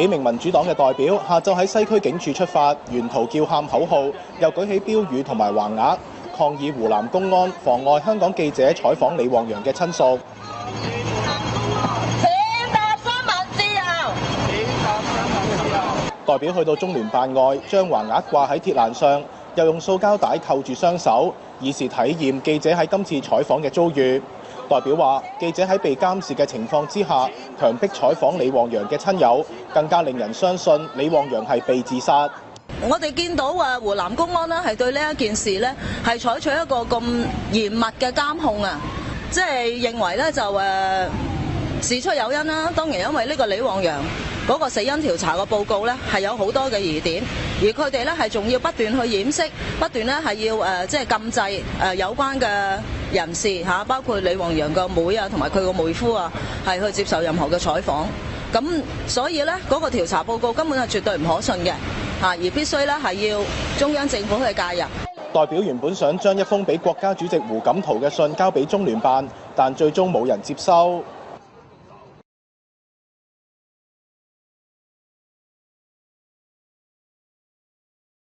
幾名民主黨嘅代表下晝喺西區警署出發，沿途叫喊口號，又舉起標語同埋橫額，抗議湖南公安妨礙香港記者採訪李旺陽嘅親屬。代表去到中聯辦外，將橫額掛喺鐵欄上，又用塑膠帶扣住雙手，以示體驗記者喺今次採訪嘅遭遇。代表話：記者喺被監視嘅情況之下，強迫採訪李旺陽嘅親友，更加令人相信李旺陽係被自殺。我哋見到湖南公安呢係對呢一件事呢係採取一個咁嚴密嘅監控啊，即係認為呢就事出有因啦。當然因為呢個李旺陽嗰個死因調查嘅報告呢係有好多嘅疑點，而佢哋呢係仲要不斷去掩飾，不斷呢係要即係禁制有關嘅人士嚇，包括李旺陽個妹啊，同埋佢個妹夫啊，係去接受任何嘅採訪。咁所以呢，嗰個調查報告根本係絕對唔可信嘅嚇，而必須呢係要中央政府去介入。代表原本想將一封俾國家主席胡錦濤嘅信交俾中聯辦，但最終冇人接收。